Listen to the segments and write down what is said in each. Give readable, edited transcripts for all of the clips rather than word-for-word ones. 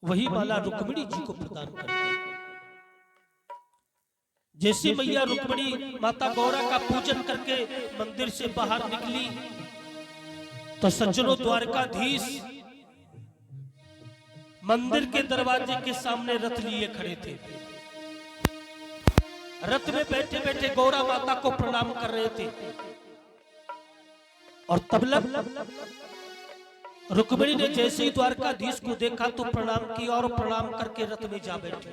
वही माला रुक्मिणी जी को प्रदान कर दी। जैसे मैया रुक्मिणी माता गौरा का पूजन करके मंदिर से बाहर निकली तो सज्जनों द्वारकाधीश मंदिर के दरवाजे के सामने रथ लिए खड़े थे। रथ में बैठे बैठे गौरा माता को प्रणाम कर रहे थे और तब रुक्मिणी ने जैसे ही द्वारकाधीश को देखा तो प्रणाम किया और प्रणाम करके रथ में जा बैठे।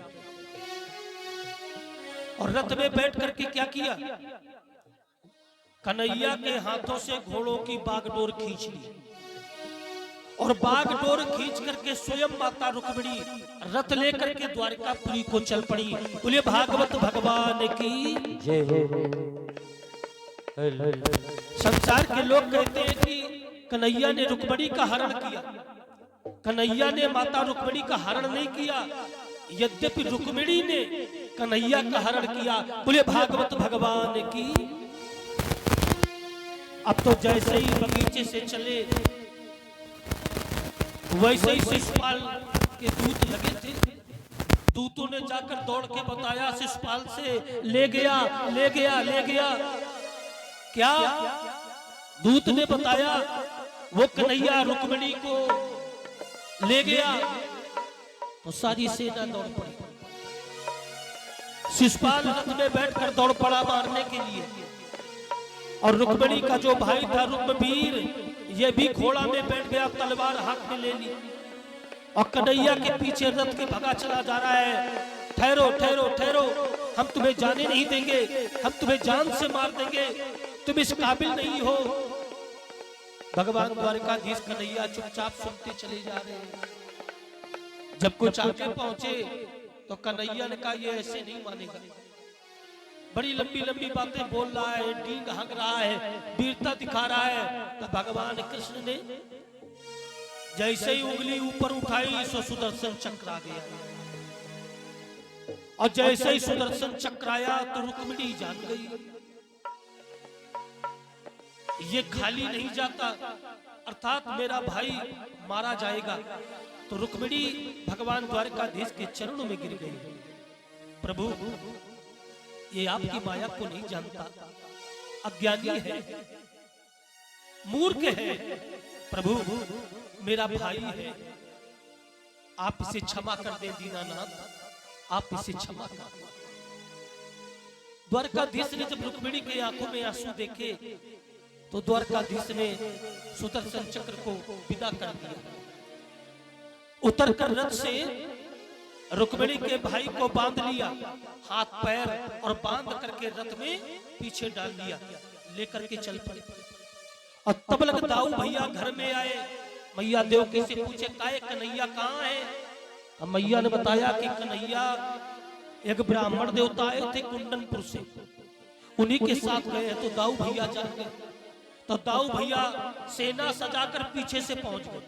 और रथ में बैठ करके क्या किया, कन्हैया के हाथों से घोड़ों की बागडोर खींच ली और बागडोर खींच करके स्वयं माता रुक्मिणी रथ लेकर के द्वारकापुरी को चल पड़ी। बोलिए भागवत भगवान की जय। संसार के लोग कहते हैं कि कन्हैया ने रुक्मिणी का हरण किया। कन्हैया ने माता रुक्मिणी का हरण नहीं किया, यद्यपि रुक्मिणी ने कन्हैया का हरण किया। बोले भागवत भगवान की। अब तो जैसे ही बगीचे से चले वैसे ही शिशुपाल के दूत लगे थे। दूतों ने जाकर दौड़ के बताया शिशुपाल से ले गया ले गया ले गया। क्या दूत ने बताया वो कन्हैया रुक्मिणी को ले गया तो सारी सेना दौड़ पड़ी। शिशुपाल रथ में बैठकर दौड़ पड़ा मारने के लिए और रुक्मिणी का जो भाई था रुक्मवीर ये भी घोड़ा में बैठ गया, तलवार हाथ में ले ली और कन्हैया के पीछे रथ के भगा चला जा रहा है। ठहरो ठहरो ठहरो, हम तुम्हें जाने नहीं देंगे, हम तुम्हें जान से मार देंगे, तुम इस काबिल नहीं हो। भगवान द्वारकाधीश कन्हैया चुपचाप सुनते चले जा रहे हैं। जब कुछ आगे पहुंचे तो कन्हैया ने कहा ये ऐसे नहीं मानेगा। बड़ी लंबी लंबी बातें बोल रहा है, डींग हंक रहा है, वीरता दिखा रहा है। तो भगवान कृष्ण ने जैसे ही उंगली ऊपर उठाई सो सुदर्शन चक्र आ गया और जैसे ही सुदर्शन चक्र आया तो रुक्मिणी जान गई ये खाली नहीं जाता, अर्थात मेरा भाई मारा जाएगा। तो रुक्मिणी भगवान द्वारकाधीश के चरणों में गिर गई। प्रभु ये आपकी माया को नहीं जानता, अज्ञानी है, मूर्ख है। प्रभु मेरा भाई है, आप इसे क्षमा कर दे दीनानाथ, आप इसे क्षमा कर। द्वारकाधीश ने जब रुक्मिणी के आंखों में आंसू देखे तो द्वारकाधीश ने सुदर्शन चक्र को विदा कर दिया। उतर कर रथ से रुक्मिणी के भाई को बांध लिया, हाथ पैर और बांध करके रथ में पीछे डाल दिया, लेकर के चल पड़े। और तब लग दाऊ भैया घर में आए। मैया देवकी से पूछे काहे कन्हैया कहाँ है। मैया ने बताया कि कन्हैया एक ब्राह्मण देवता आए थे कुंदनपुर से, उन्हीं के साथ गए हैं। तो दाऊ भैया जान गए। तो दाऊ भैया सेना सजाकर पीछे से पहुंच गए।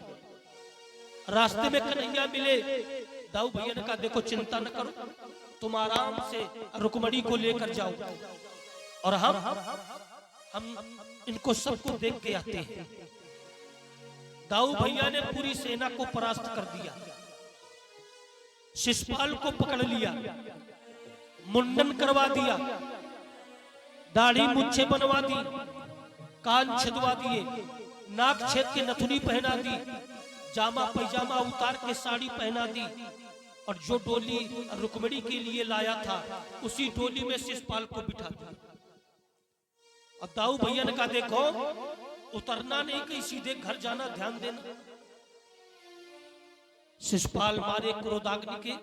रास्ते में कन्हैया मिले। दाऊ भैया ने कहा देखो चिंता न करो, तुम आराम से रुक्मिणी को लेकर जाओ और हम इनको सबको देख के आते हैं। दाऊ भैया ने पूरी सेना को परास्त कर दिया, शिशुपाल को पकड़ लिया, मुंडन करवा दिया, दाढ़ी मुच्छे बनवा दी, कान छिदवा दिए, नाक छेद के नथुनी पहना दी, जामा पैजामा उतार के साड़ी पहना दी और जो डोली रुक्मिणी के लिए लाया था उसी डोली में शिशुपाल को बिठा दिया। और दाऊ भैया ने कहा देखो उतरना नहीं, कहीं सीधे घर जाना, ध्यान देना। शिशुपाल मारे क्रोधाग्नि के,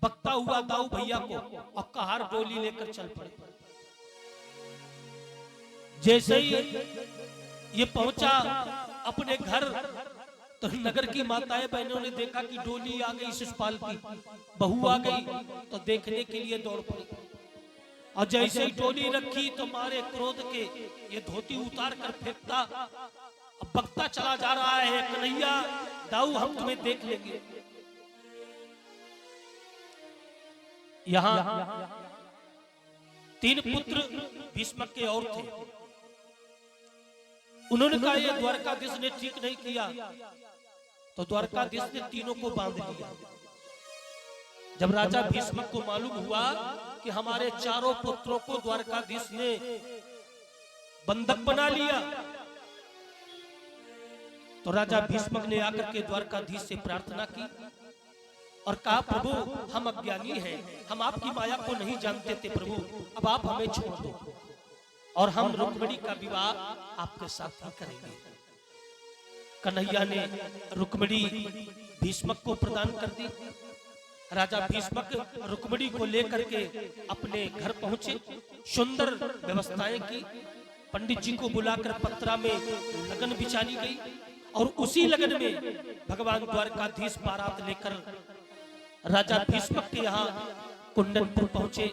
बकता हुआ दाऊ भैया को और कहार डोली लेकर चल पड़े। जैसे ही ये पहुंचा अपने घर तो नगर की माताएं बहनों ने देखा कि डोली आ गई, शिशुपाल की बहू आ गई, तो देखने के लिए दौड़ पड़ी। और जैसे ही डोली रखी तो मारे क्रोध के ये धोती उतार कर फेंकता, अब बकता चला जा रहा है कन्हैया दाऊ हम तुम्हें देख लेंगे। यहाँ 3 पुत्र भीष्मक के और थे। उन्होंने कहा ये द्वारकाधीश ने ठीक नहीं किया, तो द्वारकाधीश ने तीनों को बांध लिया। जब राजा भीष्म को मालूम हुआ कि हमारे चारों पुत्रों को द्वारकाधीश ने बंधक बना लिया, तो राजा भीष्म ने आकर के द्वारकाधीश से प्रार्थना की और कहा, प्रभु हम अज्ञानी हैं, हम आपकी माया को नहीं जानते थे प्रभु, अब आप हमें छोड़ दो और हम रुक्मिणी का विवाह आपके साथ ही करेंगे। कन्हैया ने रुक्मिणी भीष्मक को प्रदान कर दी। राजा भीष्मक रुक्मिणी को लेकर के अपने घर पहुंचे, सुंदर व्यवस्थाएं की, पंडित जी को बुलाकर पत्रा में लगन बिछाई गई और उसी लगन में भगवान द्वारकाधीश बारात लेकर राजा भीष्मक के यहाँ कुंडनपुर पहुंचे।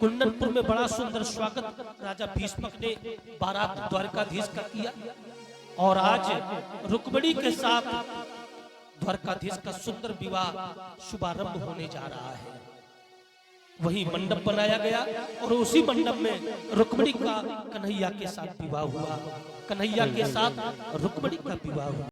कुंडनपुर में बड़ा सुंदर स्वागत राजा भीष्मक ने बारात द्वारकाधीश का किया और आज रुक्मिणी के साथ द्वारकाधीश का सुंदर विवाह शुभारंभ होने जा रहा है। वही मंडप बनाया गया और उसी मंडप में रुक्मिणी का कन्हैया के साथ विवाह हुआ, कन्हैया के साथ रुक्मिणी का विवाह हुआ।